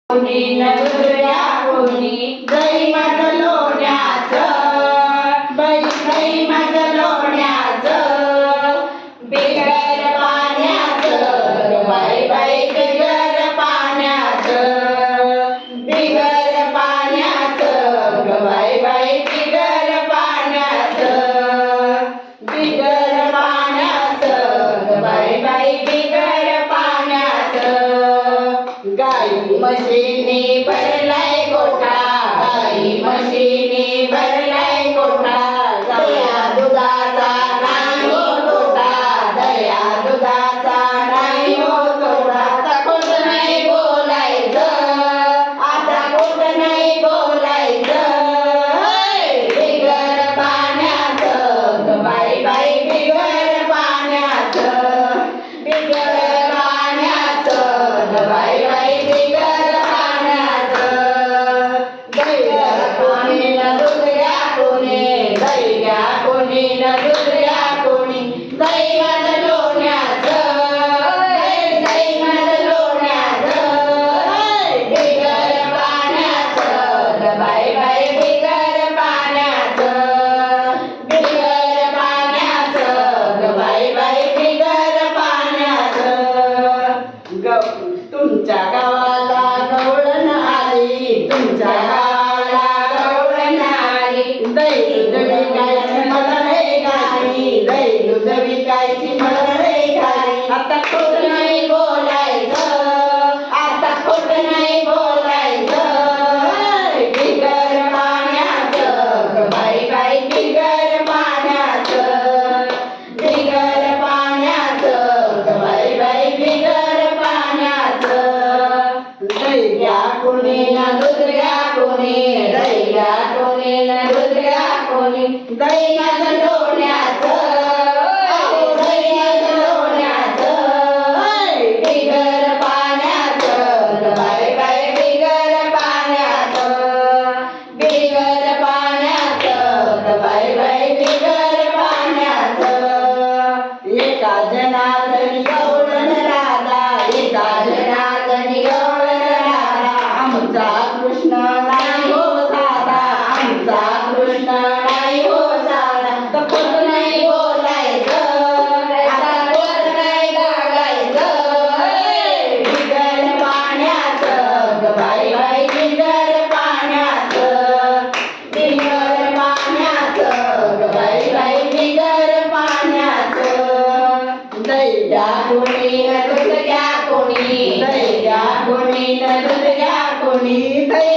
कोणी नगऱ्या कोणी दही माझं लोण्याचं बाई दही माझं लोण्याचं बिगर पाण्याचं बाई बाई बिगर पाण्याचं बिगर पाण्याचं बाई बाई बिगर पाण्याचं बिगर पाण्याचं बाई बाई बिगर पाण्याचं गाई म्हशीनी भरलाय गोठा गाई म्हशीनी भरलाय गोठा दया दुधाचा नाही हो तोटा दया दुधाचा नाही हो तोटा आता कोण नाही बोलायचं आता कोण नाही बोलायचं बिगर पाण्याचं बाई बाई बिगर पाण्याचं बिगर पाण्याचं बाई बाई बिगर पाण्याचं दैया कोणी न दुसऱ्या कोणी दैया कोणी न दुसऱ्या कोणी दही माझं लोण्याचं दही माझं लोण्याचं बिगर पाण्याचं बाई बाई बिगर पाण्याचं बिगर पाण्याचं बाई बाई बिगर पाण्याचं तुमच्या गावाला गवळण आली तुमच्या गावाला गवळण आली दही दूध विकायची मला रे गाली दही दूध विकायची मला रे गाली आता खोट नाही बोलायचं आता खोट नाही बोलायचं बिगर पाण्याचं बाई बाई बिगर पाण्याचं बिगर पाण्याचं बाई बाई बिगर पाण्याचं दैया कोणी न दुसऱ्या कोणी दैया कोणी न दुसऱ्या कोणी दही माझं लोण्याचं दही माझं लोण्याचं बिगर पाण्याचं बाई बाई बिगर पाण्याचं बिगर पाण्याचं बाई बाई बिगर पाण्याचं एका जनार्दनी गवळण राधा एका जनार्दनी गवळण राधा आमचा कृष्ण नाही हो साधा आमचा कृष्ण नाही हो साधा तर खोट नाही बोलायचं आता खोट नाही गागायचं बिगर पाण्याचं बाई बाई बिगर पाण्याचं बिगर पाण्याचं बाई बाई बिगर पाण्याचं दैया कोणी न दुसऱ्या कोणी दैया कोणी न दुसऱ्या कोणी दही